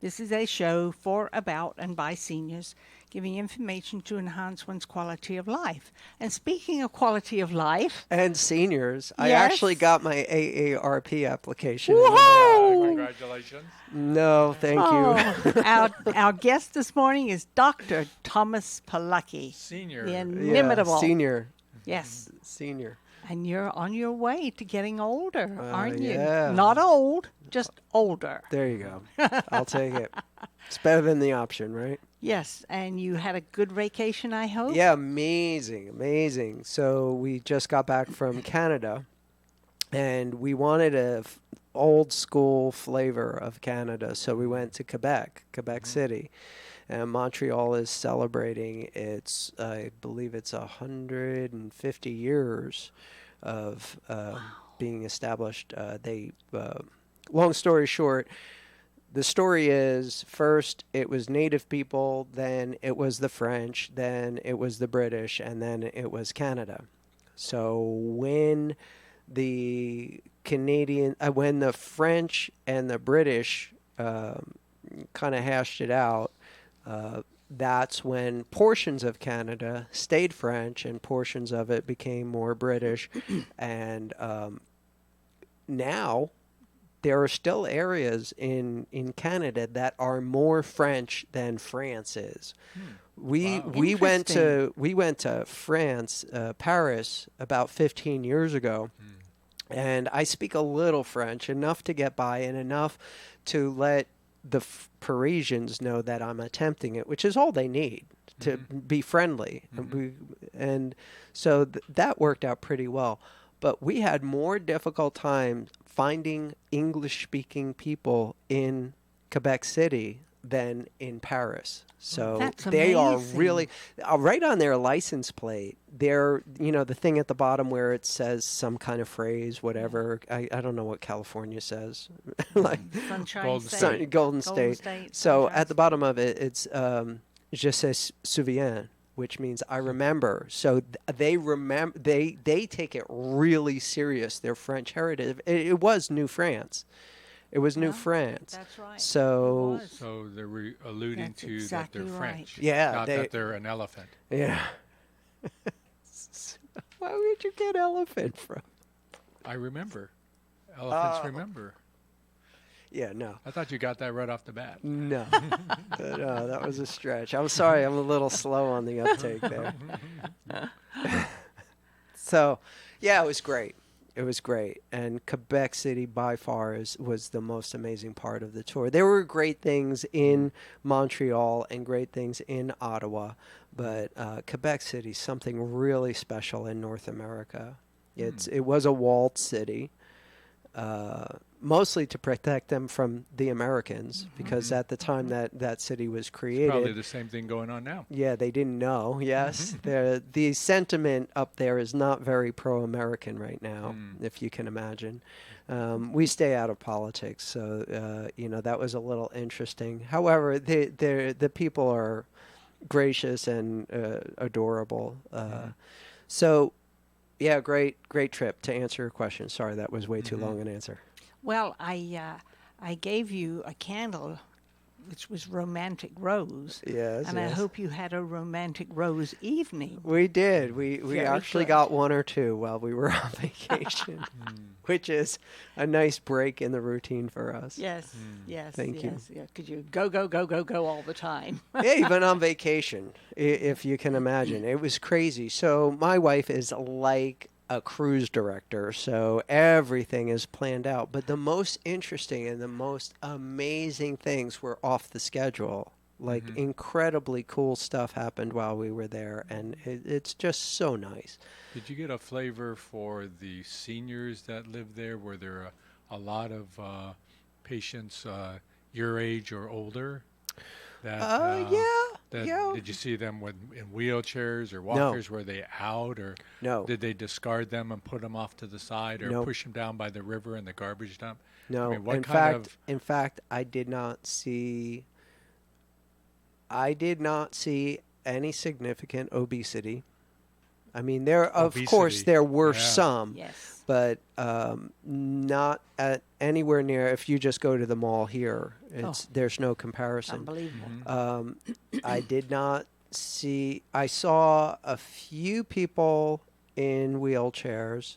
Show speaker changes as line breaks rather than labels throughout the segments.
This is a show for, about, and by seniors, giving information to enhance one's quality of life. And speaking of quality of life,
And seniors, I
Yes.
actually got my AARP application.
whoa!
Congratulations.
No, thank you.
Oh, our guest this morning is Dr. Thomas Palucki,
Senior.
the
Yeah,
inimitable.
senior.
Yes,
Senior.
and you're on your way to getting older, aren't you?
Yeah.
Not old, just older.
There you go. I'll take it. It's better than the option, right?
Yes, and you had a good vacation, I hope?
Yeah, amazing, amazing. So we just got back from Canada, and we wanted a old school flavor of Canada, so we went to Quebec City. And Montreal is celebrating its, I believe it's 150 years of being established. Long story short, the story is first it was Native people, then it was the French, then it was the British, and then it was Canada. So when the when the French and the British kind of hashed it out, that's when portions of Canada stayed French and portions of it became more British. And now there are still areas in Canada that are more French than France is. We went to France, Paris, about 15 years ago, and I speak a little French, enough to get by and enough to let the Parisians know that I'm attempting it, which is all they need to be friendly. And so that worked out pretty well. But we had more difficult time finding English-speaking people in Quebec City than in Paris. So
That's
they are
amazing.
really right on their license plate. They're, the thing at the bottom where it says some kind of phrase, whatever. I don't know what California says. Like
Sunshine
Golden
State.
State.
Golden State. So
Sunshine
at the bottom of it, it's je sais souviens, which means I remember. So they remember. They take it really serious. Their French heritage. It was New France. It was New France.
That's right.
So
It was.
So they're alluding
That's
to
exactly
that they're
right.
French.
Yeah,
Not that they're an elephant.
yeah. Why would you get elephant from?
I remember. Elephants remember.
Yeah, no.
I thought you got that right off the bat.
No. No, that was a stretch. I'm sorry, I'm a little slow on the uptake there. So, yeah, it was great. It was great. And Quebec City, by far, was the most amazing part of the tour. There were great things in Montreal and great things in Ottawa, but Quebec City is something really special in North America. It was a walled city. Mostly to protect them from the Americans, because at the time that city was created,
Probably the same thing going on now.
yeah, they didn't know. Yes, the sentiment up there is not very pro-American right now, if you can imagine. We stay out of politics, so that was a little interesting. However, the people are gracious and adorable. So, yeah, great trip. To answer your question, sorry that was way too long an answer.
Well, I gave you a candle, which was romantic rose.
Yes,
And I
yes.
hope you had a romantic rose evening.
We did. We
Very
actually
good.
got one or two while we were on vacation, which is a nice break in the routine for us.
Yes, yes,
Thank you.
yes. Yeah, because you go all the time.
Yeah, even on vacation, if you can imagine. It was crazy. So my wife is like a cruise director, so everything is planned out. But the most interesting and the most amazing things were off the schedule. Like incredibly cool stuff happened while we were there, and it's just so nice.
Did you get a flavor for the seniors that live there? Were there a lot of patients your age or older?
Yeah.
Did you see them in wheelchairs or walkers? Were they out, or
No.
did they discard them and put them off to the side, or
Nope.
push them down by the river and the garbage dump?
No.
I mean, what
in
kind
fact, I did not see any significant obesity. I mean, of course
Obesity.
there were
Yeah.
some,
Yes.
but not at anywhere near. If you just go to the mall here, there's no comparison.
Unbelievable.
I did not see. I saw a few people in wheelchairs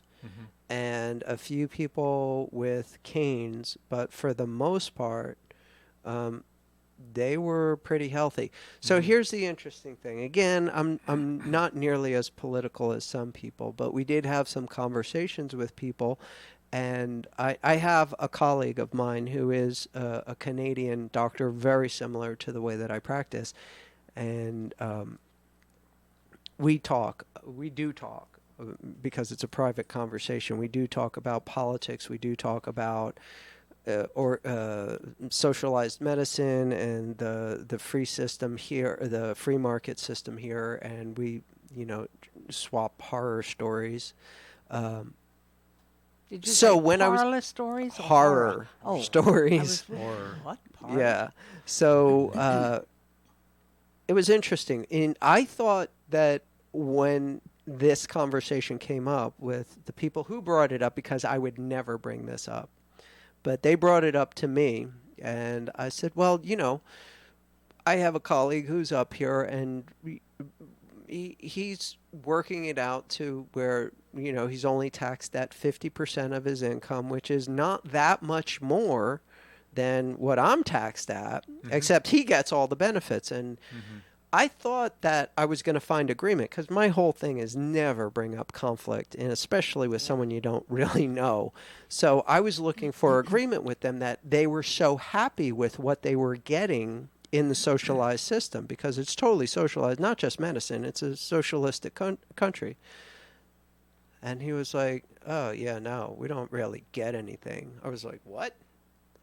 and a few people with canes, but for the most part, they were pretty healthy. So here's the interesting thing. Again, I'm not nearly as political as some people, but we did have some conversations with people. And I have a colleague of mine who is a Canadian doctor, very similar to the way that I practice. And we do talk, because it's a private conversation. We do talk about politics. We do talk about socialized medicine and the free system here, the free market system here, and we, swap horror stories.
Did you
So
say
when I was-
parlor stories or
Horror
Oh,
stories.
I was,
Horror.
what? Parlor?
Yeah. So it was interesting. And I thought that when this conversation came up with the people who brought it up, because I would never bring this up, but they brought it up to me, and I said, well, I have a colleague who's up here, and he's working it out to where, he's only taxed at 50% of his income, which is not that much more than what I'm taxed at, except he gets all the benefits. And I thought that I was going to find agreement, because my whole thing is never bring up conflict, and especially with someone you don't really know. So I was looking for agreement with them that they were so happy with what they were getting in the socialized system, because it's totally socialized, not just medicine. It's a socialistic country. And he was like, oh, yeah, no, we don't really get anything. I was like, what?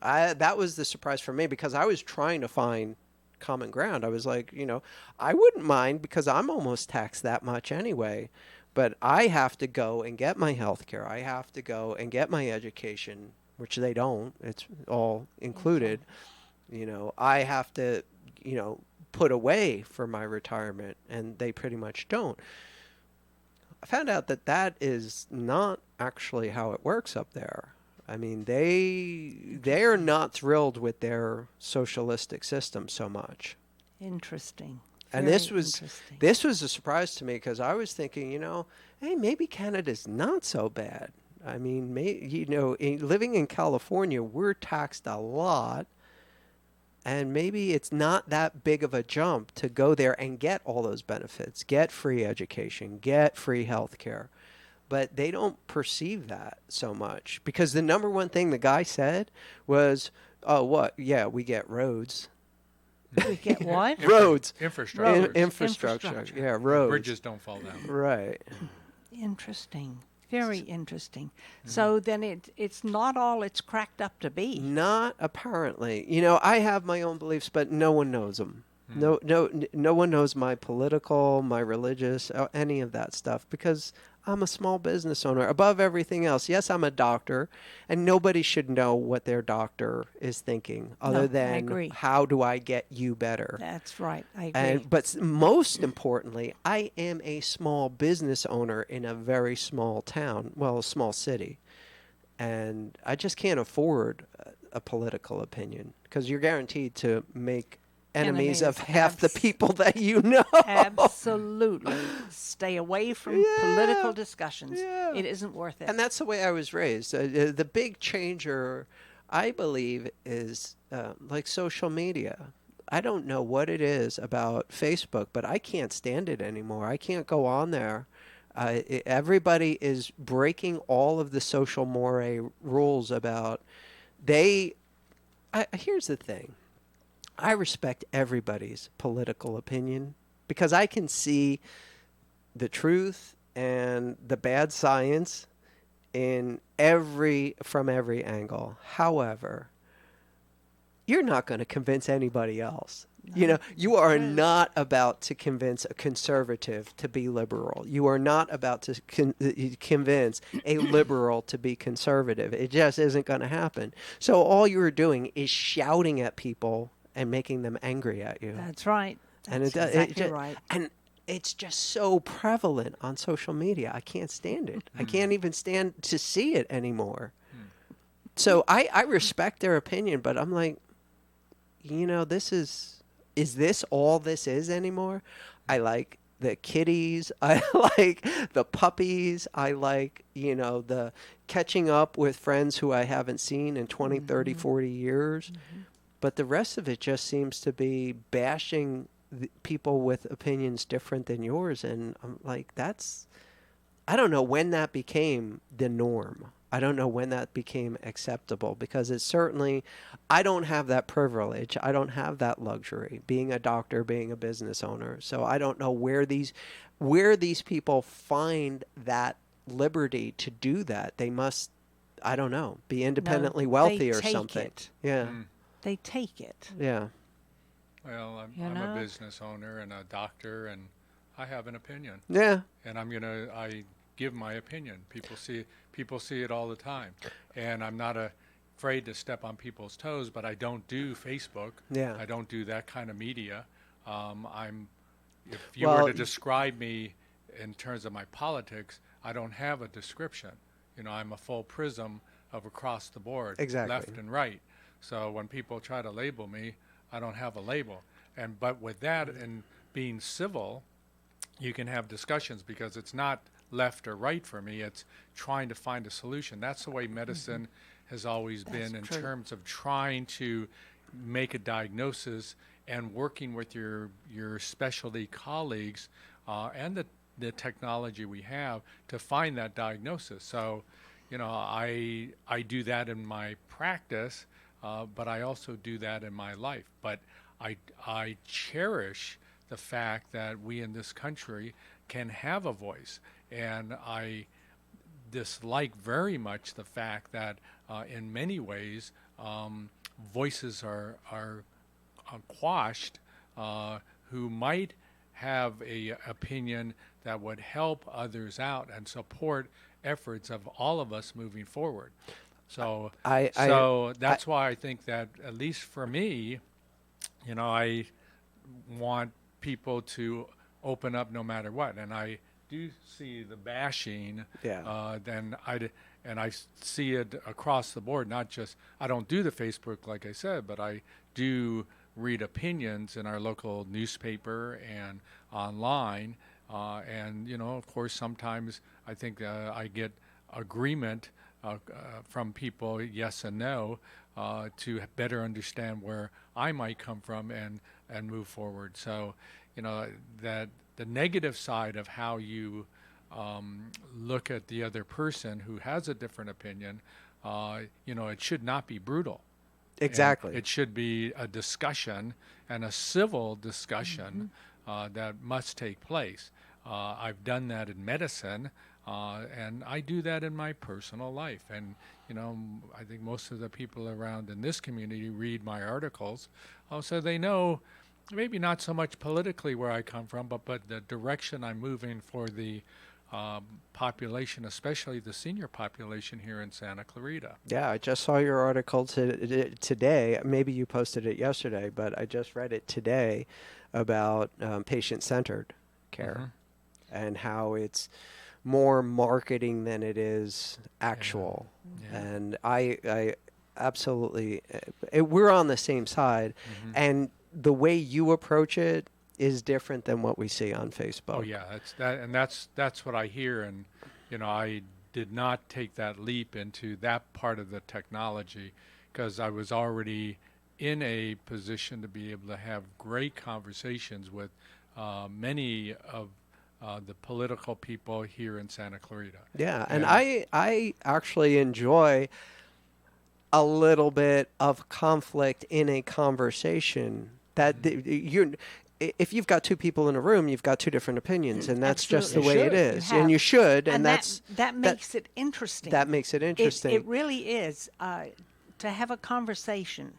That was the surprise for me, because I was trying to find common ground. I was like, I wouldn't mind, because I'm almost taxed that much anyway, but I have to go and get my health care. I have to go and get my education, which they don't. It's all included. I have to, put away for my retirement, and they pretty much don't. I found out that is not actually how it works up there. I mean, they are not thrilled with their socialistic system so much.
Interesting.
And
Very
this
interesting.
was a surprise to me, because I was thinking, hey, maybe Canada's not so bad. I mean, living in California, we're taxed a lot, and maybe it's not that big of a jump to go there and get all those benefits, get free education, get free health care. But they don't perceive that so much, because the number one thing the guy said was, oh, what? Yeah, we get roads.
We get what?
Roads.
Infrastructure.
Infrastructure. Yeah, roads.
Bridges don't fall down.
Right.
Interesting. Very interesting. So then it's not all it's cracked up to be.
Not apparently. I have my own beliefs, but no one knows them. No one knows my political, my religious, any of that stuff, because I'm a small business owner. Above everything else, yes, I'm a doctor, and nobody should know what their doctor is thinking, other
I
than
agree.
how do I get you better.
That's right. I agree.
But most importantly, I am a small business owner in a very small town, well, a small city, and I just can't afford a political opinion, because you're guaranteed to make enemies of half the people that you know.
Absolutely. Stay away from political discussions.
Yeah.
It isn't worth it.
And that's the way I was raised. The big changer, I believe, is like social media. I don't know what it is about Facebook, but I can't stand it anymore. I can't go on there. Everybody is breaking all of the social moray rules about here's the thing. I respect everybody's political opinion, because I can see the truth and the bad science from every angle. However, you're not going to convince anybody else. You are not about to convince a conservative to be liberal. You are not about to convince a liberal to be conservative. It just isn't going to happen. So all you're doing is shouting at people and making them angry at you.
That's right.
And
That's
it
exactly
just,
right.
And it's just so prevalent on social media. I can't stand it. I can't even stand to see it anymore. So I respect their opinion, but I'm like, is this all this is anymore? I like the kitties. I like the puppies. I like, the catching up with friends who I haven't seen in 20, 30, 40 years. But the rest of it just seems to be bashing people with opinions different than yours. And I'm like, I don't know when that became the norm. I don't know when that became acceptable, because it's certainly, I don't have that privilege. I don't have that luxury, being a doctor, being a business owner. So I don't know where these people find that liberty to do that. They must, I don't know, be independently wealthy or something.
It.
Yeah.
They take it.
Yeah.
Well, I'm a business owner and a doctor, and I have an opinion.
Yeah.
And I give my opinion. People see it all the time, and I'm not afraid to step on people's toes. But I don't do Facebook.
Yeah.
I don't do that kind of media. If you were to describe me in terms of my politics, I don't have a description. I'm a full prism of across the board,
exactly,
left and right. So when people try to label me, I don't have a label. But with that and being civil, you can have discussions, because it's not left or right for me. It's trying to find a solution. That's the way medicine has always been, in terms of trying to make a diagnosis and working with your specialty colleagues and the technology we have to find that diagnosis. So, I do that in my practice, but I also do that in my life. But I cherish the fact that we in this country can have a voice. And I dislike very much the fact that in many ways voices are quashed who might have a opinion that would help others out and support efforts of all of us moving forward. So that's why I think that, at least for me, I want people to open up no matter what. And I do see the bashing, then I see it across the board. Not just, I don't do the Facebook, like I said, but I do read opinions in our local newspaper and online. And, of course, sometimes I think I get agreement from people, yes and no, to better understand where I might come from and move forward. So, that the negative side of how you look at the other person who has a different opinion, it should not be brutal.
Exactly.
And it should be a discussion, and a civil discussion that must take place. I've done that in medicine, and I do that in my personal life. And, I think most of the people around in this community read my articles, so they know maybe not so much politically where I come from, but the direction I'm moving for the population, especially the senior population here in Santa Clarita.
Yeah, I just saw your article today. Maybe you posted it yesterday, but I just read it today about patient-centered care and how it's more marketing than it is actual. Yeah. And I absolutely, we're on the same side, and the way you approach it is different than what we see on Facebook.
Oh yeah, that's what I hear, and I did not take that leap into that part of the technology because I was already in a position to be able to have great conversations with many of the political people here in Santa Clarita.
Yeah, and I actually enjoy a little bit of conflict in a conversation. That if you've got two people in a room, you've got two different opinions, and that's just the way it is. And you should, and
that makes it interesting.
That makes it interesting.
It really is to have a conversation,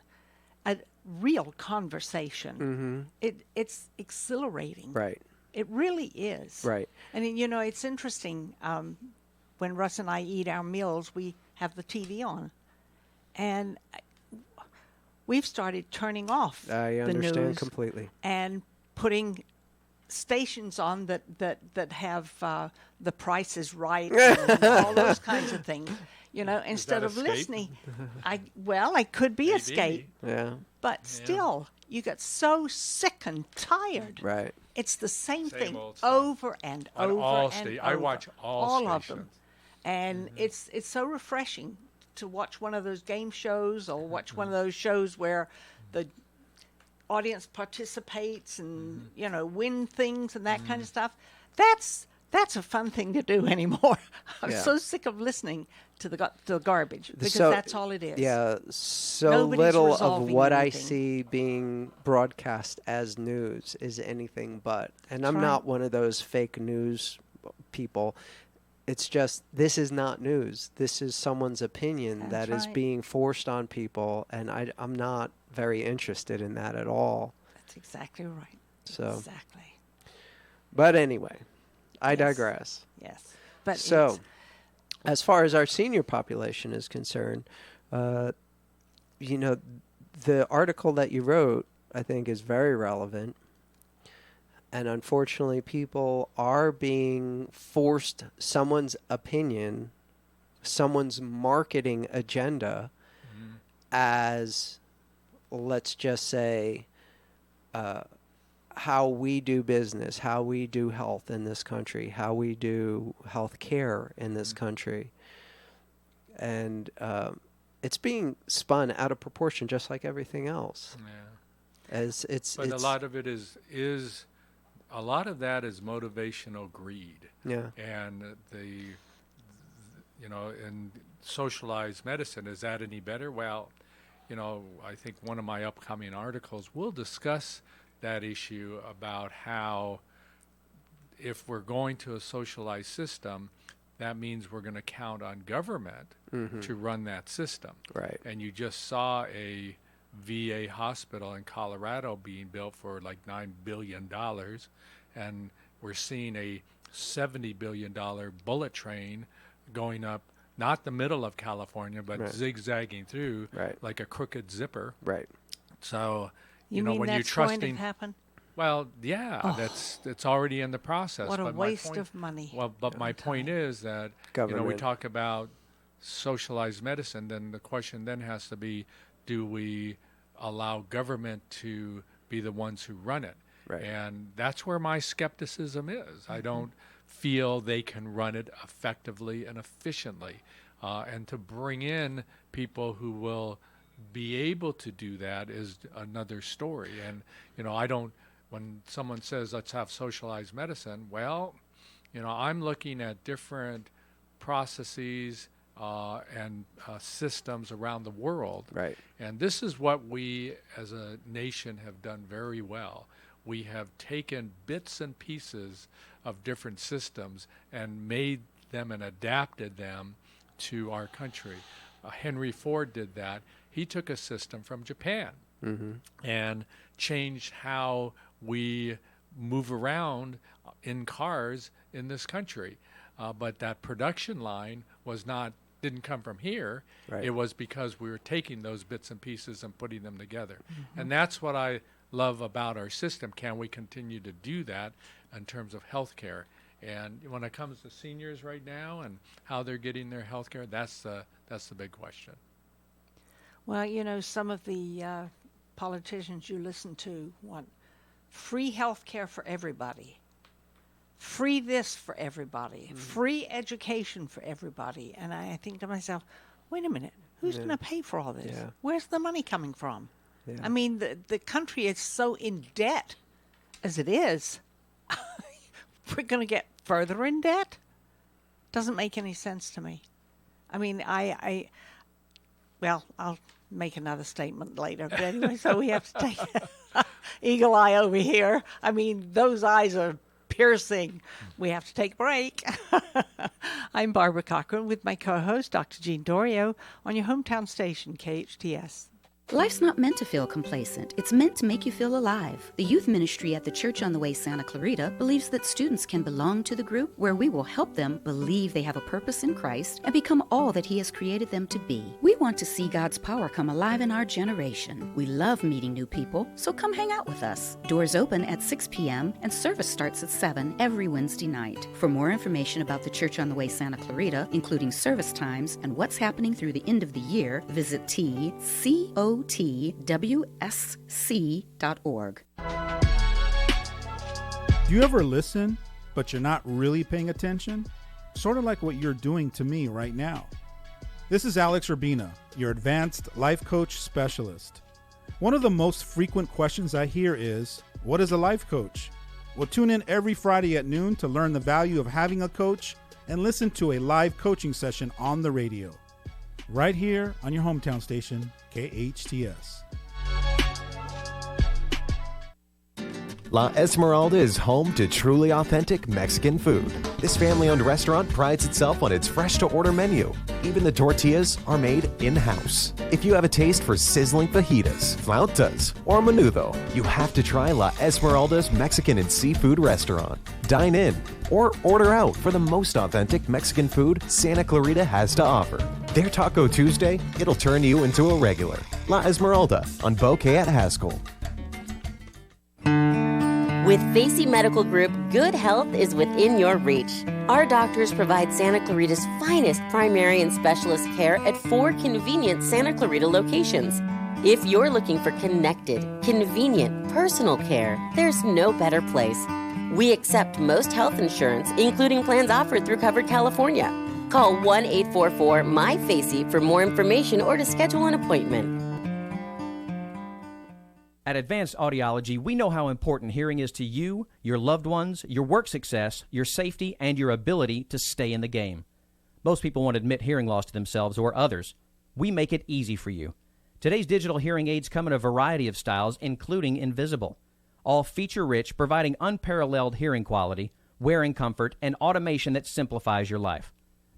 a real conversation. It's exhilarating.
Right.
It really is.
Right.
And it's interesting. When Russ and I eat our meals, we have the TV on, and we've started turning off
I
the
understand
news
completely.
and putting stations on that have The Price is Right and all those kinds of things. Instead of
Escape?
listening, I could be
Maybe.
Escape,
Yeah.
but still, you get so sick and tired.
Right.
It's the same thing
old stuff.
over and
On
over
all
and over.
I watch all
of
stations.
them, and it's so refreshing to watch one of those game shows or watch one of those shows where the audience participates and win things and that kind of stuff. That's a fun thing to do anymore. I'm
Yeah.
so sick of listening to the garbage because
So-
that's all it is.
Yeah, so
Nobody's
little of
resolving
what I
anything.
see being broadcast as news is anything but. And I'm
right.
not one of those fake news people. It's just, this is not news. This is someone's opinion
That's
that is
right.
being forced on people, and I'm not very interested in that at all.
That's exactly right.
So,
Exactly.
but anyway, I
Yes.
digress.
Yes. But
So,
it's-
as far as our senior population is concerned, the article that you wrote, I think, is very relevant. And unfortunately, people are being forced someone's opinion, someone's marketing agenda as, let's just say, how we do business, how we do health in this country, how we do health care in this country. And it's being spun out of proportion just like everything else.
Yeah.
But
But a lot of it is a lot of that is motivational greed.
Yeah.
And in socialized medicine, is that any better? Well, I think one of my upcoming articles will discuss that issue about how if we're going to a socialized system, that means we're going to count on government to run that system.
Right.
And you just saw a VA hospital in Colorado being built for like $9 billion, and we're seeing a $70 billion bullet train going up, not the middle of California, but
Right.
zigzagging through
Right.
like a crooked zipper.
Right.
So,
you mean
when
that's
you're
going to
trusting,
happen?
well, yeah, it's already in the process.
What a
but
waste
my point,
of money.
Well, but my point is that we
Government.
talk about socialized medicine. Then the question then has to be, do we allow government to be the ones who run it?
Right.
And that's where my skepticism is. I don't feel they can run it effectively and efficiently, and to bring in people who will be able to do that is another story. And I don't. When someone says let's have socialized medicine, well, I'm looking at different processes and systems around the world.
Right.
And this is what we as a nation have done very well. We have taken bits and pieces of different systems and made them and adapted them to our country. Henry Ford did that. He took a system from Japan and changed how we move around in cars in this country. But that production line didn't come from here.
Right.
It was because we were taking those bits and pieces and putting them together. And that's what I love about our system. Can we continue to do that in terms of health care? And when it comes to seniors right now and how they're getting their health care, that's the big question.
Well, some of the politicians you listen to want free health care for everybody, free this for everybody, free education for everybody. And I think to myself, wait a minute, who's going to pay for all this?
Yeah.
Where's the money coming from?
Yeah.
I mean, the country is so in debt as it is. We're going to get further in debt? Doesn't make any sense to me. I mean, well, I'll make another statement later. But anyway, so we have to take eagle eye over here. I mean, those eyes are piercing. We have to take a break. I'm Barbara Cochran with my co-host, Dr. Jean Dorio, on your hometown station, KHTS.
Life's not meant to feel complacent. It's meant to make you feel alive. The youth ministry at the Church on the Way Santa Clarita believes that students can belong to the group where we will help them believe they have a purpose in Christ and become all that He has created them to be. We want to see God's power come alive in our generation. We love meeting new people, so come hang out with us. Doors open at 6 p.m. and service starts at 7 every Wednesday night. For more information about the Church on the Way Santa Clarita, including service times and what's happening through the end of the year, visit tcotwsc.org.
Do you ever listen, but you're not really paying attention? Sort of like what you're doing to me right now. This is Alex Urbina, your advanced life coach specialist. One of the most frequent questions I hear is, what is a life coach? Well, tune in every Friday at noon to learn the value of having a coach and listen to a live coaching session on the radio. Right here on your hometown station, KHTS.
La Esmeralda is home to truly authentic Mexican food. This family-owned restaurant prides itself on its fresh-to-order menu. Even the tortillas are made in-house. If you have a taste for sizzling fajitas, flautas, or menudo, you have to try La Esmeralda's Mexican and Seafood Restaurant. Dine in or order out for the most authentic Mexican food Santa Clarita has to offer. Their Taco Tuesday, it'll turn you into a regular. La Esmeralda on Bouquet at Haskell.
With Facey Medical Group, good health is within your reach. Our doctors provide Santa Clarita's finest primary and specialist care at 4 convenient Santa Clarita locations. If you're looking for connected, convenient, personal care, there's no better place. We accept most health insurance, including plans offered through Covered California. Call 1-844-MY-FACEY for more information or to schedule an appointment.
At Advanced Audiology, we know how important hearing is to you, your loved ones, your work success, your safety, and your ability to stay in the game. Most people won't admit hearing loss to themselves or others. We make it easy for you. Today's digital hearing aids come in a variety of styles, including invisible. All feature-rich, providing unparalleled hearing quality, wearing comfort, and automation that simplifies your life.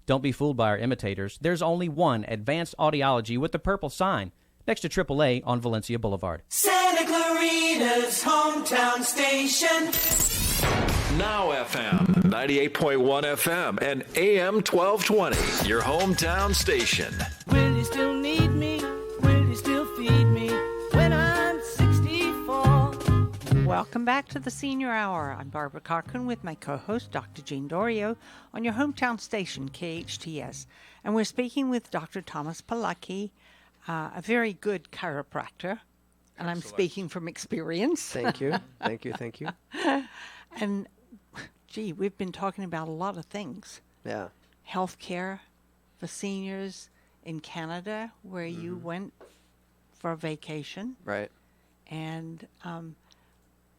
Don't be fooled by our imitators. There's only one Advanced Audiology with the purple sign, next to AAA on Valencia Boulevard.
Santa Clarita's hometown station.
Now FM, 98.1 FM and AM-1220, your hometown station.
Will you still need me? Will you still feed me when I'm 64?
Welcome back to the Senior Hour. I'm Barbara Cochran with my co-host, Dr. Jean Dorio, on your hometown station, KHTS. And we're speaking with Dr. Thomas Palaki, a very good chiropractor, and I'm speaking from experience.
Thank you. Thank you. Thank you.
And, gee, we've been talking about a lot of things.
Yeah.
Healthcare for seniors in Canada, where you went for a vacation.
Right.
And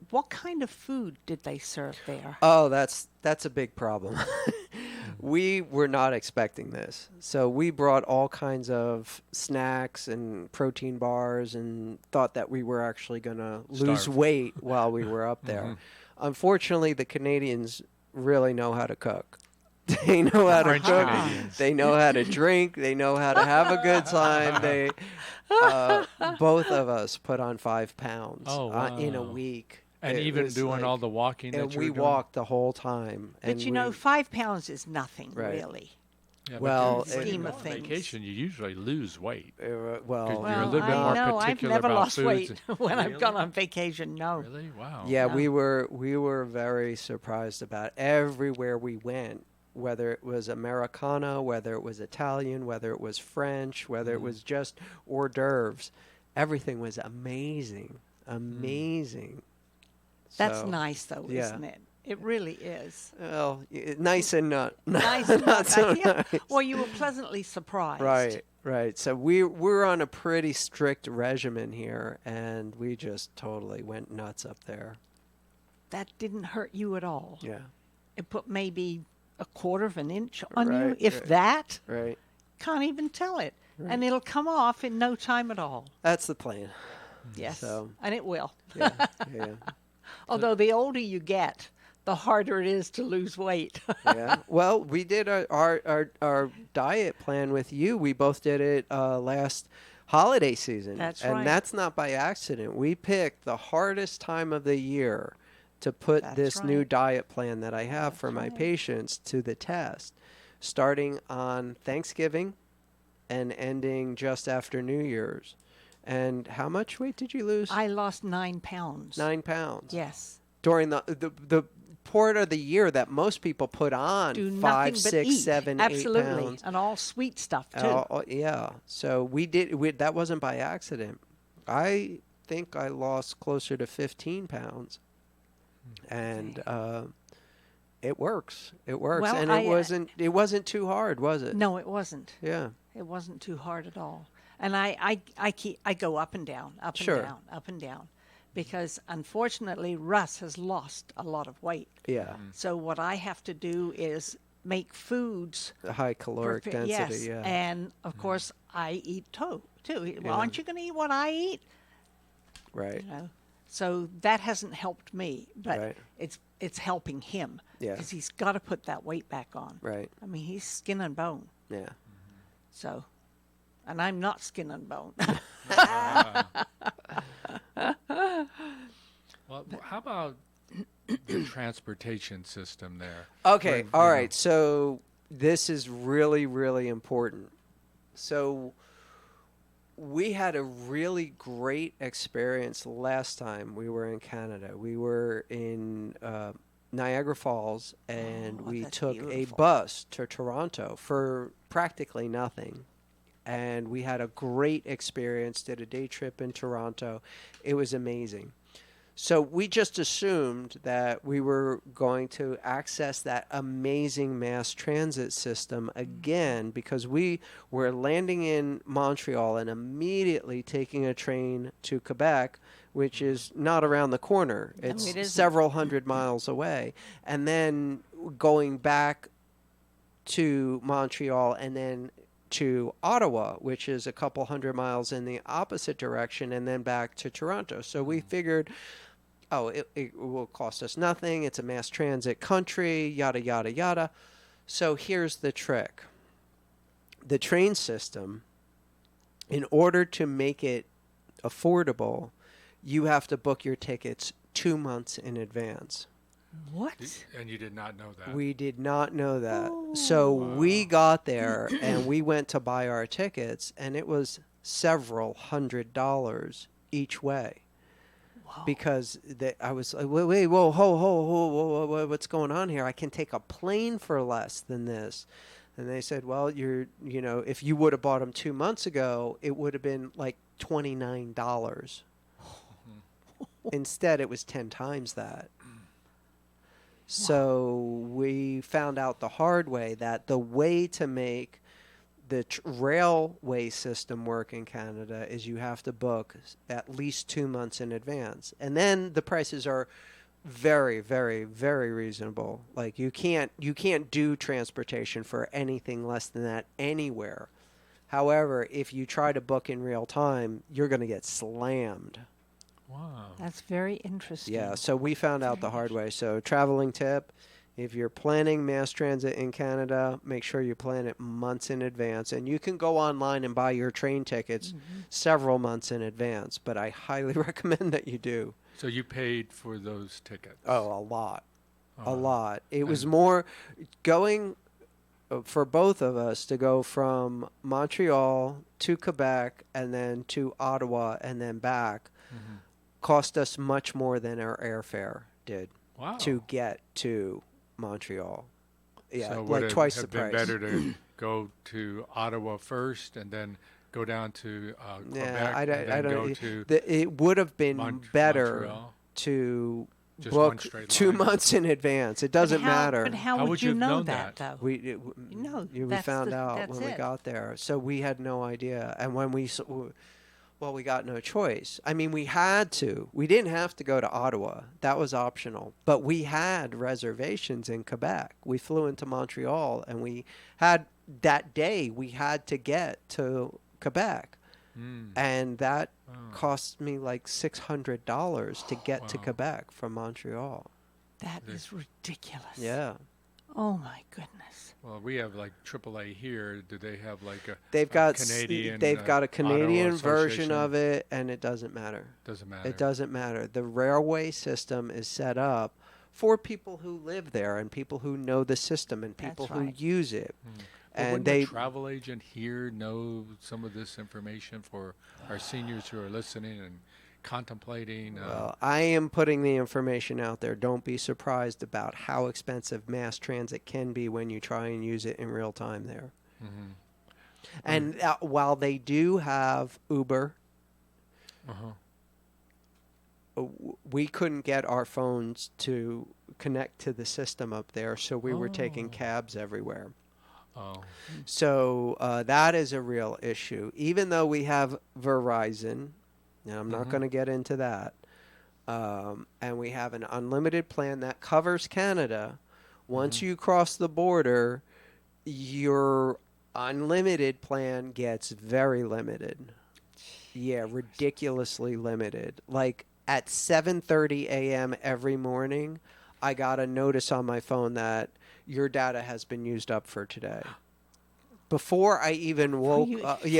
what kind of food did they serve there?
Oh, that's a big problem. We were not expecting this. So we brought all kinds of snacks and protein bars and thought that we were actually going to lose weight while we were up there. Unfortunately, the Canadians really know how to cook. They know how to cook. They know how to drink. They know how to have a good time. They, both of us put on 5 pounds in a week.
And even doing all the walking that you were doing?
And we walked the whole time.
But, you know, 5 pounds is nothing, really.
Yeah,
well,
when you're on vacation, you usually lose weight.
Well,
you're a little bit more particular
I've never
about
lost
foods.
weight when
Really?
I've gone on vacation. No.
Really? Wow.
Yeah,
No.
we were very surprised about everywhere we went, whether it was Americana, whether it was Italian, whether it was French, whether it was just hors d'oeuvres. Everything was amazing. Amazing.
That's
So,
nice, though,
yeah.
isn't it? It really is.
Well, nice and not
Nice and
not so
yeah.
nice.
Well, you were pleasantly surprised.
Right. So we're on a pretty strict regimen here, and we just totally went nuts up there.
That didn't hurt you at all.
Yeah.
It put maybe a quarter of an inch on you,
Right,
if
right.
that.
Right.
Can't even tell it.
Right.
And it'll come off in no time at all.
That's the plan.
Yes.
So,
and it will.
yeah.
Although the older you get, the harder it is to lose weight.
Yeah. Well, we did our diet plan with you. We both did it last holiday season.
That's
and
right.
that's not by accident. We picked the hardest time of the year to put
That's
this new
right.
diet plan that I have for my
right.
patients to the test, starting on Thanksgiving and ending just after New Year's. And how much weight did you lose?
I lost 9 pounds.
9 pounds.
Yes.
During the part of the year that most people put on
Do
5,
nothing but
6,
eat.
7, 8
Absolutely.
pounds.
And all sweet stuff, too.
Yeah. So that wasn't by accident. I think I lost closer to 15 pounds. And it works. It works.
Well,
And it wasn't too hard, was it?
No, it wasn't.
Yeah.
It wasn't too hard at all. And I go up and down, up and
Sure.
down, up and down. Because unfortunately, Russ has lost a lot of weight.
Yeah.
So what I have to do is make foods.
The high caloric density,
yes.
yeah.
And of course, I eat too. Well,
Yeah.
aren't you going to eat what I eat?
Right.
You know. So that hasn't helped me, but
Right.
it's helping him.
Yeah.
Because he's got to put that weight back on.
Right.
I mean, he's skin and bone.
Yeah.
So, and I'm not skin and bone.
Well, how about the transportation system there?
Okay,
Where,
all
you
right. So this is really, really important. So we had a really great experience last time we were in Canada. We were in Niagara Falls, and we
that's
took a
beautiful.
bus to Toronto for practically nothing. And we had a great experience, did a day trip in Toronto. It was amazing. So we just assumed that we were going to access that amazing mass transit system again because we were landing in Montreal and immediately taking a train to Quebec, which is not around the corner. It's
it isn't.
several hundred miles away. And then going back to Montreal and then to Ottawa, which is a couple hundred miles in the opposite direction, and then back to Toronto. So we figured, it will cost us nothing. It's a mass transit country, yada, yada, yada. So here's the trick. The train system, in order to make it affordable, you have to book your tickets 2 months in advance.
What?
And you did not know that.
We did not know that. So we got there and we went to buy our tickets, and it was several $100s each way.
Wow.
Because I was like, wait, whoa, whoa, what's going on here? I can take a plane for less than this. And they said, well, if you would have bought them 2 months ago, it would have been like $29. Instead, it was 10 times that. So we found out the hard way that the way to make the railway system work in Canada is you have to book at least 2 months in advance. And then the prices are very, very, very reasonable. Like you can't do transportation for anything less than that anywhere. However, if you try to book in real time, you're going to get slammed.
Wow.
That's very interesting.
Yeah, so we found out the hard way. So traveling tip, if you're planning mass transit in Canada, make sure you plan it months in advance. And you can go online and buy your train tickets several months in advance, but I highly recommend that you do.
So you paid for those tickets?
Oh, a lot. A lot. It was more going for both of us to go from Montreal to Quebec and then to Ottawa and then back. Cost us much more than our airfare did to get to Montreal. Yeah,
so
like twice the
have
price.
been better to go to Ottawa first and then go down to Quebec
I
and then
don't.
go to
It would have been better
Montreal?
To
Just one
book
straight
2
line.
months in advance. It doesn't matter.
But how
How
would
would
you
you have
know
known
that,
that?
though?
We
that's
found out
that's
when we
it.
got there, so we had no idea. And when we got no choice. I mean, we had to. We didn't have to go to Ottawa. That was optional. But we had reservations in Quebec. We flew into Montreal, and we had that day we had to get to Quebec. And that cost me like $600 to get to Quebec from Montreal.
That is ridiculous.
Yeah.
Oh my goodness.
Well, we have like AAA here. Do they have like a
They've got
Canadian?
they've got a
Auto
Canadian version
Association?
of it, and it doesn't matter.
Doesn't matter.
It doesn't matter. The railway system is set up for people who live there and people who know the system and people
That's
who
right.
use it.
Well,
And
wouldn't
they
a travel agent here know some of this information for our seniors who are listening and contemplating?
Well, I am putting the information out there. Don't be surprised about how expensive mass transit can be when you try and use it in real time there.
Mm-hmm.
And while they do have Uber, we couldn't get our phones to connect to the system up there, so we were taking cabs everywhere.
Oh.
So that is a real issue. Even though we have Verizon, and I'm not going to get into that, and we have an unlimited plan that covers Canada, once you cross the border, your unlimited plan gets very limited. Yeah, ridiculously limited. Like at 7:30 a.m. every morning, I got a notice on my phone that your data has been used up for today. Before I even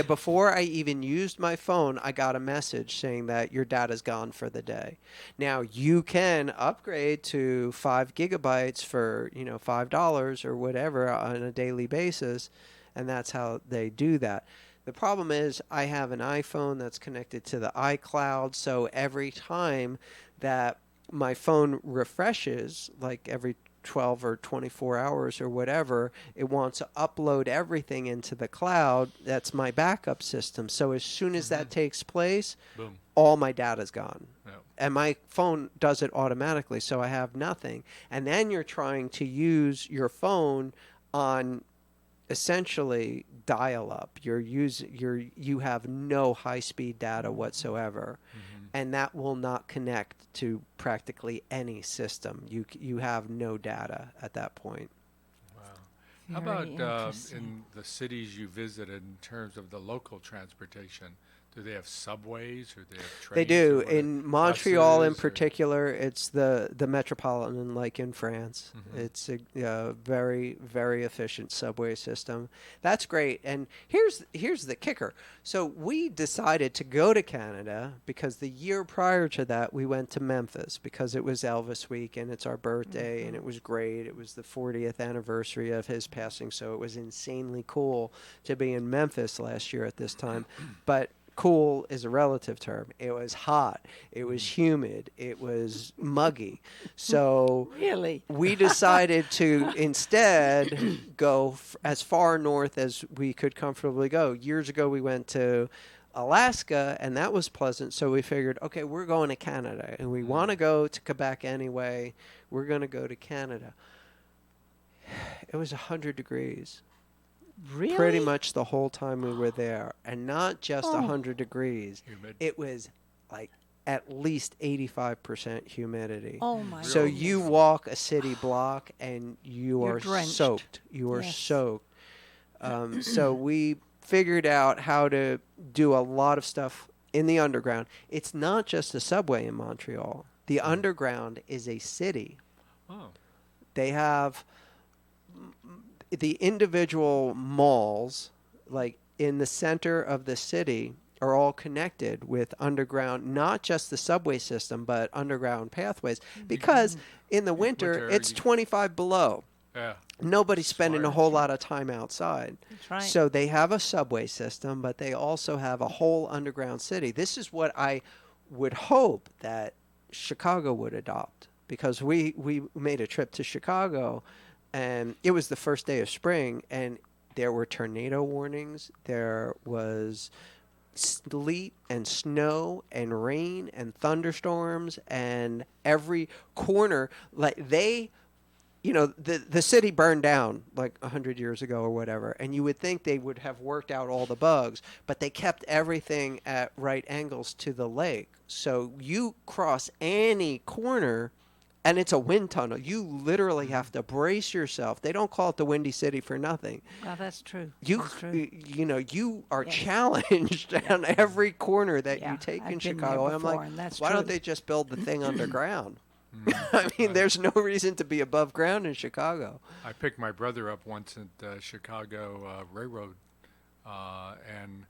before I even used my phone, I got a message saying that your data's gone for the day. Now you can upgrade to 5 gigabytes for, $5 or whatever on a daily basis, and that's how they do that. The problem is I have an iPhone that's connected to the iCloud, so every time that my phone refreshes, like every 12 or 24 hours or whatever, it wants to upload everything into the cloud. That's my backup system. So as soon as that takes place,
Boom.
all my data's gone.
Yep.
And my phone does it automatically, so I have nothing. And then you're trying to use your phone on essentially dial-up. You have no high-speed data whatsoever. And that will not connect to practically any system. You have no data at that point.
Wow. How
Very
about
interesting.
in the cities you visited in terms of the local transportation? Do they have subways or they have trains?
They do.
or what?
In Montreal in
Buses or-
particular, it's the Metropolitan, like in France. It's a very, very efficient subway system. That's great. And here's the kicker. So we decided to go to Canada because the year prior to that, we went to Memphis because it was Elvis week and it's our birthday and it was great. It was the 40th anniversary of his passing, so it was insanely cool to be in Memphis last year at this time. But cool is a relative term. It was hot. It was humid. It was muggy. So
Really?
we decided to instead go as far north as we could comfortably go. Years ago, we went to Alaska, and that was pleasant. So we figured, okay, we're going to Canada, and we want to go to Quebec anyway. We're going to go to Canada. It was 100 degrees.
Really?
Pretty much the whole time we were there, and not just
Oh.
100 degrees.
Humid.
It was like at least 85% humidity.
Oh my
So
goodness.
you walk a city block and you
You're
are
drenched.
soaked. You are
Yes.
soaked. So we figured out how to do a lot of stuff in the underground. It's not just a subway in Montreal. The underground is a city.
Oh.
They have the individual malls, like in the center of the city, are all connected with underground, not just the subway system, but underground pathways. Because in the winter, it's 25 below.
Yeah.
Nobody's spending a
Smart.
whole lot of time outside.
That's right.
So they have a subway system, but they also have a whole underground city. This is what I would hope that Chicago would adopt, because we made a trip to Chicago, and it was the first day of spring, and there were tornado warnings. There was sleet and snow and rain and thunderstorms, and every corner, like the city burned down like 100 years ago or whatever, and you would think they would have worked out all the bugs, but they kept everything at right angles to the lake. So you cross any corner, and it's a wind tunnel. You literally have to brace yourself. They don't call it the Windy City for nothing.
Well, that's true.
You
That's true.
You are
Yes.
challenged on every corner that
Yeah,
you take
I've
in
been there
Chicago. And I'm
before,
like,
and that's
why don't
true.
they just build the thing underground? I mean, there's no reason to be above ground in Chicago.
I picked my brother up once at the Chicago Railroad and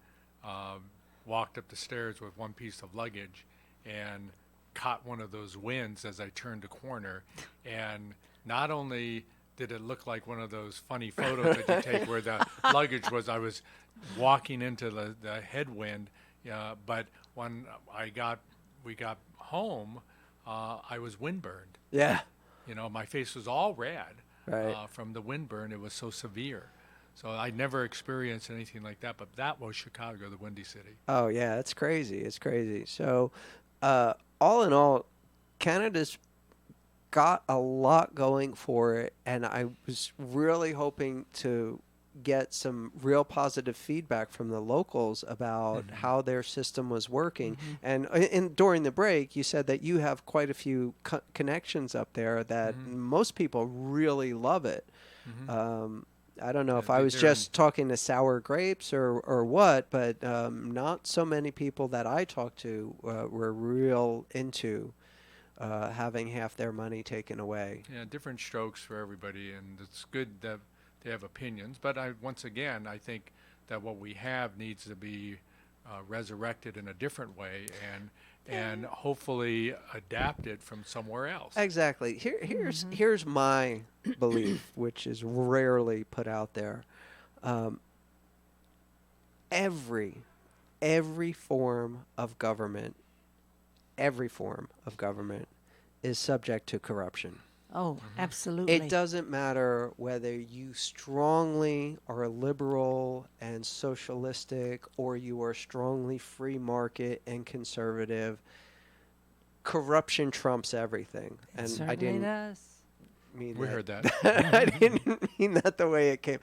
walked up the stairs with one piece of luggage and caught one of those winds as I turned the corner. And not only did it look like one of those funny photos that you take where the luggage was, I was walking into the headwind, but when we got home, I was windburned.
Yeah.
You know, my face was all red
Right.
from the windburn. It was so severe. So I never experienced anything like that, but that was Chicago, the Windy City.
Oh, yeah, it's crazy. It's crazy. So, all in all, Canada's got a lot going for it, and I was really hoping to get some real positive feedback from the locals about how their system was working. And during the break, you said that you have quite a few connections up there that most people really love it. I don't know if I was just talking to sour grapes or what, but not so many people that I talked to were real into having half their money taken away.
Yeah, different strokes for everybody, and it's good that they have opinions. But once again, I think that what we have needs to be resurrected in a different way and hopefully adapted from somewhere else.
Exactly. Here's my belief, which is rarely put out there. Every form of government is subject to corruption.
Oh, absolutely.
It doesn't matter whether you strongly are liberal and socialistic or you are strongly free market and conservative. Corruption trumps everything.
It
And
certainly
I didn't
does.
mean
We
that.
heard that.
I didn't mean that the way it came.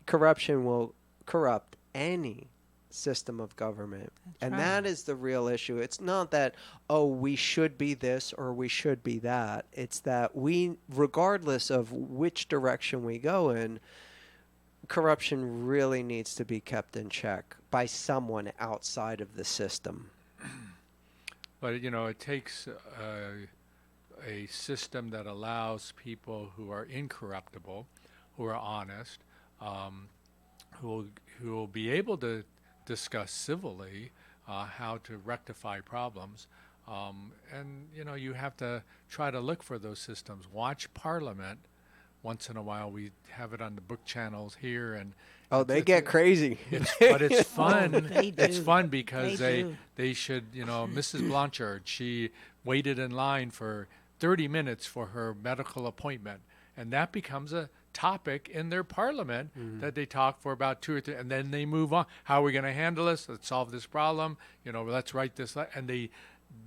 Corruption will corrupt any system of government. And that is the real issue. It's not that, oh, we should be this or we should be that. It's that we, regardless of which direction we go in, corruption really needs to be kept in check by someone outside of the system.
But, you know, it takes a system that allows people who are incorruptible, who are honest, who will be able to discuss civilly how to rectify problems. And, you know, you have to try to look for those systems. Watch Parliament. Once in a while, we have it on the book channels here. And
oh, they get crazy.
But it's fun.
They do.
It's fun because
They
they should, you know, Mrs. Blanchard, she waited in line for 30 minutes for her medical appointment. And that becomes a topic in their parliament that they talk for about 2 or 3, and then they move on. How are we going to handle this? Let's solve this problem. You know, let's write this. And they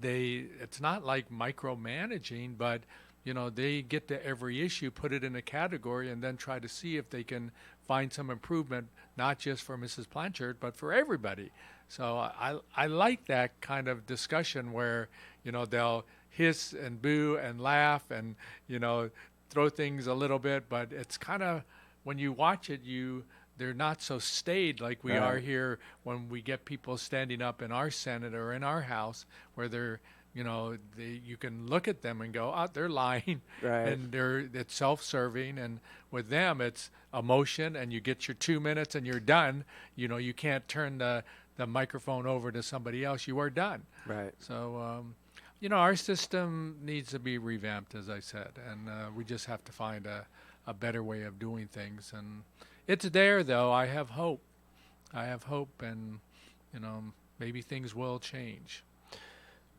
it's not like micromanaging, but, you know, they get to every issue, put it in a category, and then try to see if they can find some improvement, not just for Mrs. Blanchard, but for everybody. So I like that kind of discussion where, you know, they'll hiss and boo and laugh and, you know, throw things a little bit, but it's kind of, when you watch it, they're not so staid like we are here when we get people standing up in our Senate or in our House, where they're, you know, you can look at them and go, oh, they're lying, and it's self-serving, and with them it's a motion, and you get your 2 minutes and you're done. You know, you can't turn the microphone over to somebody else. You are done.
Right.
So, you know, our system needs to be revamped, as I said, and we just have to find a better way of doing things. And it's there, though. I have hope. And, you know, maybe things will change.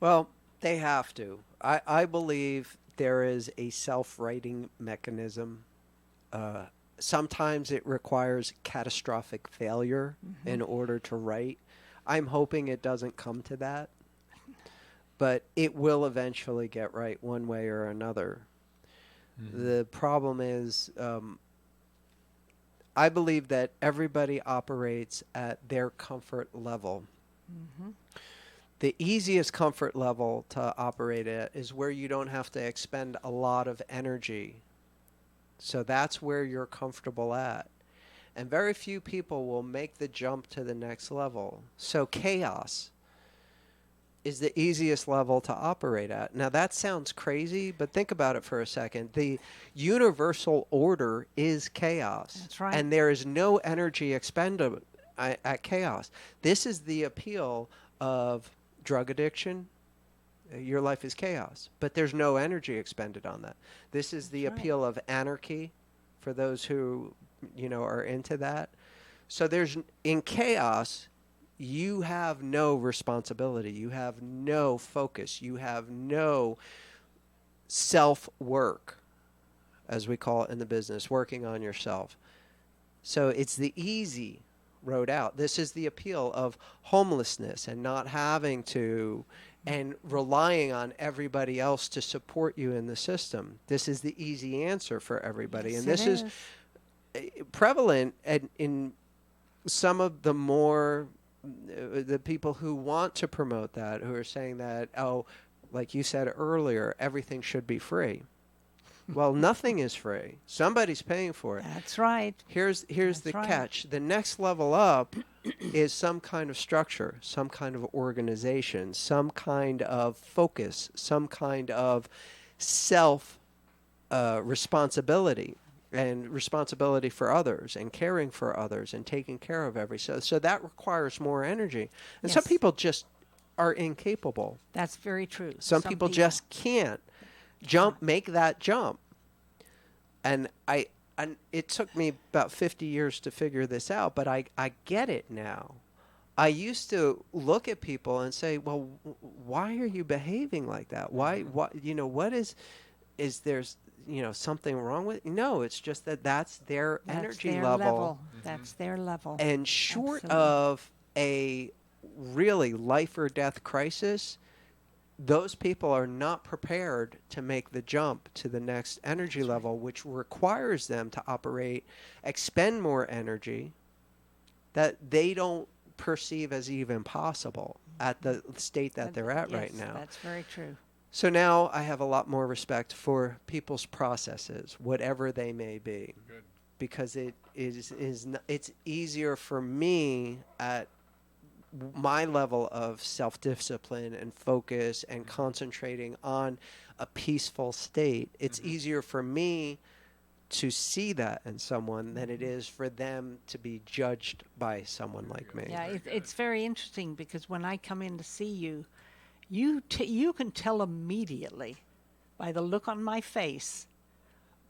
Well, they have to. I believe there is a self-righting mechanism. Sometimes it requires catastrophic failure in order to right. I'm hoping it doesn't come to that. But it will eventually get right one way or another. The problem is, I believe that everybody operates at their comfort level. The easiest comfort level to operate at is where you don't have to expend a lot of energy. So that's where you're comfortable at. And very few people will make the jump to the next level. So chaos. is the easiest level to operate at. Now, that sounds crazy, but think about it for a second. The universal order is chaos.
That's right.
And there is no energy expended at chaos. This is the appeal of drug addiction. Your life is chaos, but there's no energy expended on that. This is the appeal of anarchy for those who, are into that. So in chaos, you have no responsibility. You have no focus. You have no self-work, as we call it in the business, working on yourself. So it's the easy road out. This is the appeal of homelessness and not having to and relying on everybody else to support you in the system. This is the easy answer for everybody.
Yes,
and this is prevalent in some of the more the people who want to promote that, who are saying that, like you said earlier, everything should be free. Well, nothing is free. Somebody's paying for it.
That's right.
Here's the catch. The next level up is some kind of structure, some kind of organization, some kind of focus, some kind of self responsibility. And responsibility for others and caring for others and taking care of so that requires more energy. And some people just are incapable.
That's very true.
Some people just can't make that jump. And it took me about 50 years to figure this out, but I get it now. I used to look at people and say, well, why are you behaving like that? Why what is there's something wrong with? No, it's just that's their energy level.
That's their level.
And short of a really life or death crisis, those people are not prepared to make the jump to the next energy level, which requires them to expend more energy that they don't perceive as even possible at the state that they're at right now.
That's very true.
So now I have a lot more respect for people's processes, whatever they may be.
Good.
Because it's easier for me at my level of self-discipline and focus and concentrating on a peaceful state. It's easier for me to see that in someone than it is for them to be judged by someone like me.
Yeah, it's very interesting because when I come in to see you, you can tell immediately by the look on my face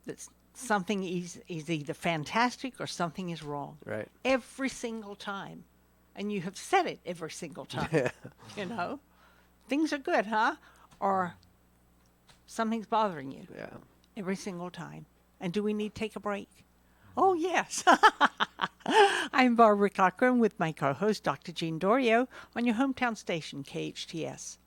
that something is either fantastic or something is wrong.
Right.
Every single time. And you have said it every single time. Things are good, huh? Or something's bothering you.
Yeah.
Every single time. And do we need to take a break? Oh, yes. I'm Barbara Cochran with my co-host, Dr. Jean Dorio, on your hometown station, KHTS.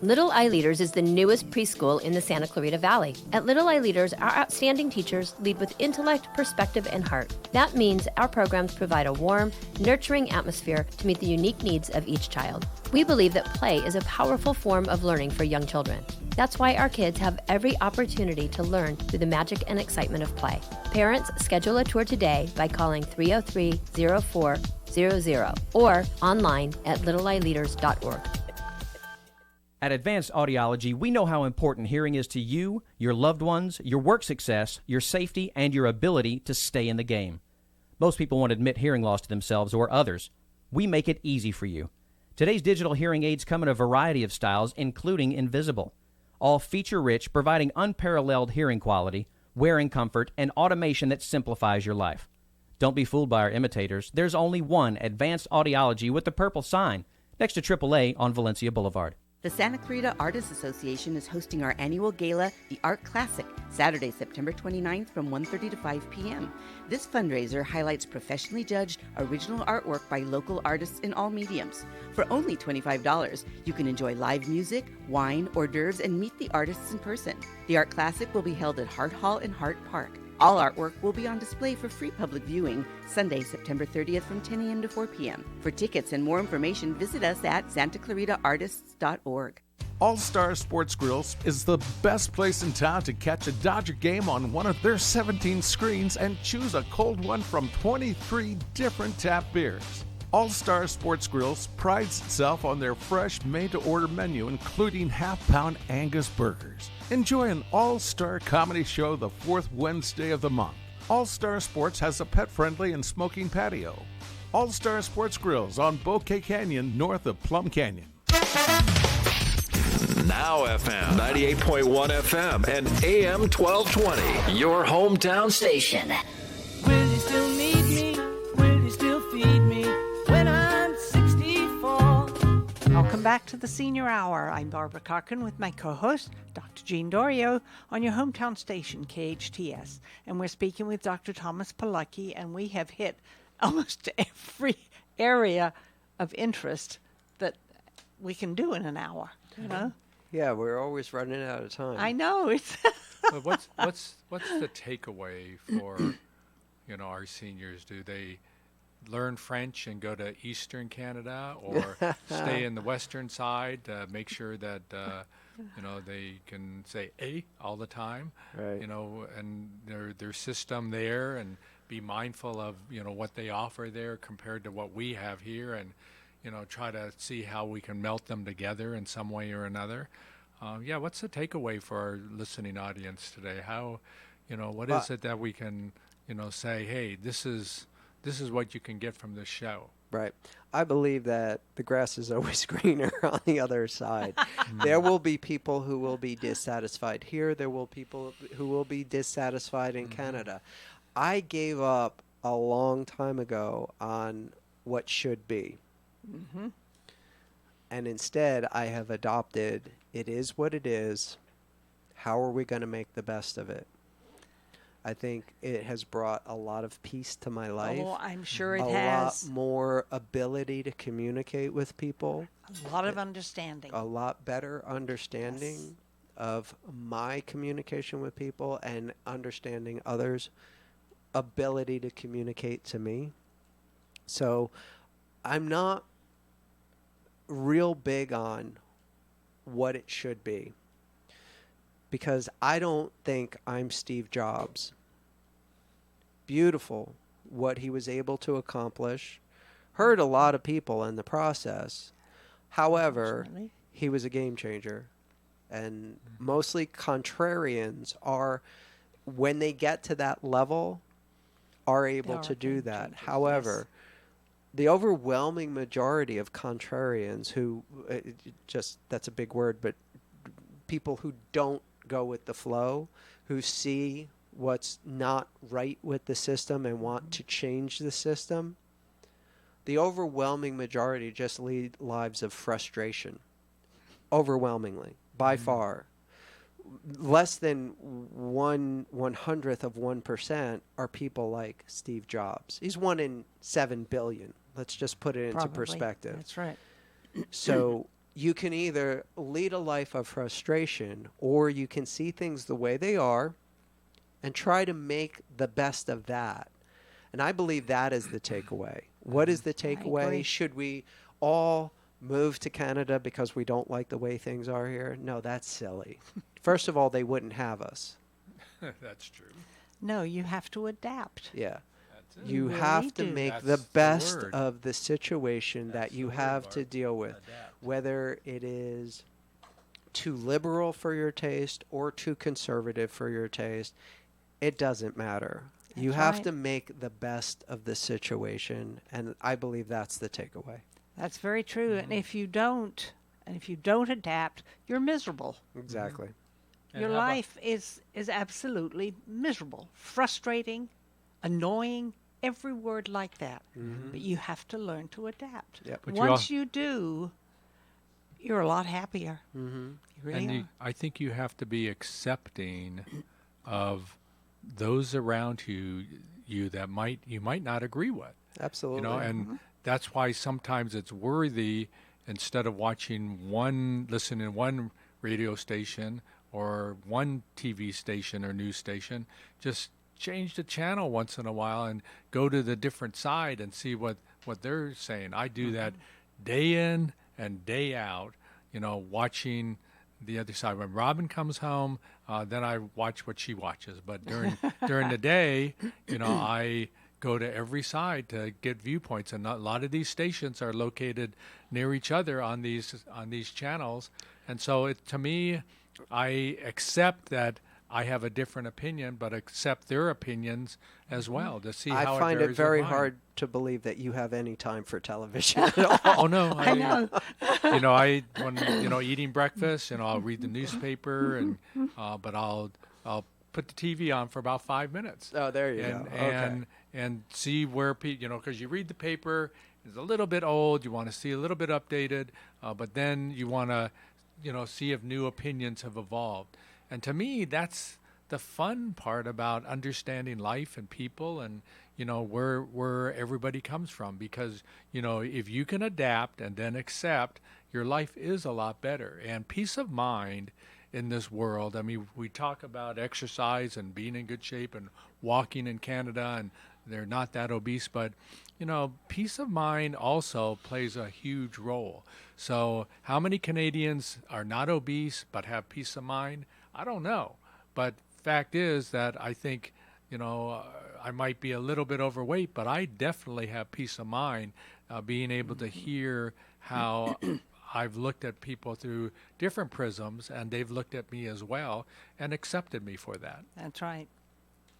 Little Eye Leaders is the newest preschool in the Santa Clarita Valley. At Little Eye Leaders, our outstanding teachers lead with intellect, perspective, and heart. That means our programs provide a warm, nurturing atmosphere to meet the unique needs of each child. We believe that play is a powerful form of learning for young children. That's why our kids have every opportunity to learn through the magic and excitement of play. Parents, schedule a tour today by calling 303-0400 or online at littleeyeleaders.org.
At Advanced Audiology, we know how important hearing is to you, your loved ones, your work success, your safety, and your ability to stay in the game. Most people won't admit hearing loss to themselves or others. We make it easy for you. Today's digital hearing aids come in a variety of styles, including invisible. All feature-rich, providing unparalleled hearing quality, wearing comfort, and automation that simplifies your life. Don't be fooled by our imitators. There's only one Advanced Audiology with the purple sign next to AAA on Valencia Boulevard.
The Santa Clarita Artists Association is hosting our annual gala, The Art Classic, Saturday, September 29th from 1:30 to 5 p.m. This fundraiser highlights professionally judged original artwork by local artists in all mediums. For only $25, you can enjoy live music, wine, hors d'oeuvres, and meet the artists in person. The Art Classic will be held at Hart Hall in Hart Park. All artwork will be on display for free public viewing Sunday, September 30th from 10 a.m. to 4 p.m. For tickets and more information, visit us at santaclaritaartists.org.
All-Star Sports Grills is the best place in town to catch a Dodger game on one of their 17 screens and choose a cold one from 23 different tap beers. All Star Sports Grills prides itself on their fresh, made-to-order menu, including half-pound Angus burgers. Enjoy an all-star comedy show the fourth Wednesday of the month. All Star Sports has a pet-friendly and smoking patio. All Star Sports Grills on Bouquet Canyon, north of Plum Canyon.
Now FM, 98.1 FM and AM 1220, your hometown station.
Will you still need me? Will you still feed me when I'm 64?
Welcome back to the Senior Hour. I'm Barbara Cochran with my co-host, Dr. Jean Dorio, on your hometown station, KHTS. And we're speaking with Dr. Thomas Pilecki, and we have hit almost every area of interest that we can do in an hour, you know?
Yeah, we're always running out of time.
I know. It's
But what's the takeaway for our seniors? Do they learn French and go to Eastern Canada, or stay in the Western side? Make sure that they can say "a" all the time.
Right.
And their system there, and be mindful of what they offer there compared to what we have here, and try to see how we can melt them together in some way or another. What's the takeaway for our listening audience today? How, what is it that we can, say, hey, this is what you can get from this show?
Right. I believe that the grass is always greener on the other side. There will be people who will be dissatisfied here. There will be people who will be dissatisfied in Canada. I gave up a long time ago on what should be. Mm-hmm. And instead, I have adopted, it is what it is. How are we going to make the best of it? I think it has brought a lot of peace to my life.
Oh, I'm sure it
has. A lot more ability to communicate with people.
A lot of understanding.
A lot better understanding of my communication with people and understanding others' ability to communicate to me. So I'm not real big on what it should be, because I don't think I'm Steve Jobs. Beautiful what he was able to accomplish. Hurt a lot of people in the process. However, he was a game changer. And mostly contrarians are, when they get to that level, are able to do that. However, the overwhelming majority of contrarians who, that's a big word, but people who don't go with the flow, who see what's not right with the system and want to change the system, the overwhelming majority just lead lives of frustration. Overwhelmingly, by far. Less than 1/100th of 1% are people like Steve Jobs. He's 1 in 7 billion. Let's just put it into perspective.
That's right.
So you can either lead a life of frustration, or you can see things the way they are and try to make the best of that. And I believe that is the takeaway. What is the takeaway? Should we all move to Canada because we don't like the way things are here? No, that's silly. First of all, they wouldn't have us.
That's true.
No, you have to adapt.
Yeah.
You
You
really
have to
do.
make
That's
the
the
best
word.
of the situation
That's
that you
the word,
have to
Barb.
deal with,
Adapt.
whether it is too liberal for your taste or too conservative for your taste. It doesn't matter. You
That's
have
right.
to make the best of the situation, and I believe that's the takeaway.
That's very true. And if you don't adapt, you're miserable.
Exactly.
And
Your
how about-
life is absolutely miserable, frustrating, annoying, every word like that. But you have to learn to adapt.
Yep.
But you
Once you do, you're a lot happier.
Mm-hmm.
You really
And
are.
I think you have to be accepting of those around you that you might not agree with.
Absolutely.
And that's why sometimes it's worthy, instead of listening to one radio station or one TV station or news station, just change the channel once in a while and go to the different side and see what they're saying. I do that day in and day out, watching the other side. When Robin comes home, then I watch what she watches. But during the day, I go to every side to get viewpoints, and a lot of these stations are located near each other on these channels, and so to me, I accept that I have a different opinion, but accept their opinions as well to see how
I find
it
it
varies
very
with mine.
hard to believe that you have any time for television at all.
Oh no,
I know.
when eating breakfast, I'll read the newspaper, and but I'll put the TV on for about 5 minutes.
Oh, there you
and,
go. Okay.
And see where because you read the paper, it's a little bit old, you want to see a little bit updated, but then you want to see if new opinions have evolved. And to me, that's the fun part about understanding life and people, and where everybody comes from, because if you can adapt and then accept, your life is a lot better. And peace of mind in this world, I mean, we talk about exercise and being in good shape and walking in Canada, and they're not that obese, but peace of mind also plays a huge role. So how many Canadians are not obese but have peace of mind? I don't know, but fact is that I think I might be a little bit overweight, but I definitely have peace of mind, being able to hear how I've looked at people through different prisms, and they've looked at me as well and accepted me for that.
That's right.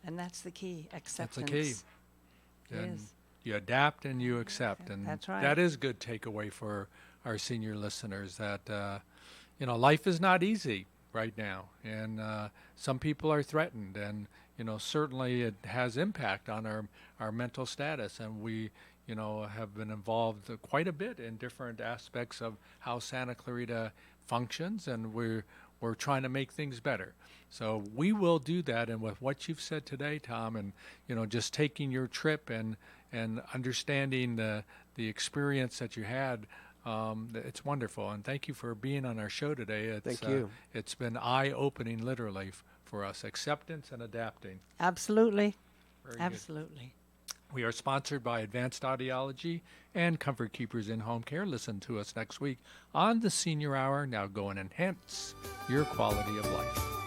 And that's the key, acceptance.
That's the key.
It
And
is.
you adapt and you accept, and
That's right.
that is good takeaway for our senior listeners, that life is not easy right now, and some people are threatened, and certainly it has impact on our mental status, and we have been involved quite a bit in different aspects of how Santa Clarita functions, and we're trying to make things better. So we will do that, and with what you've said today, Tom, and just taking your trip and understanding the experience that you had, it's wonderful. And thank you for being on our show today.
Thank you.
It's been eye-opening, literally, for us. Acceptance and adapting.
Absolutely.
Very good.
Absolutely.
We are sponsored by Advanced Audiology and Comfort Keepers in Home Care. Listen to us next week on the Senior Hour. Now go and enhance your quality of life.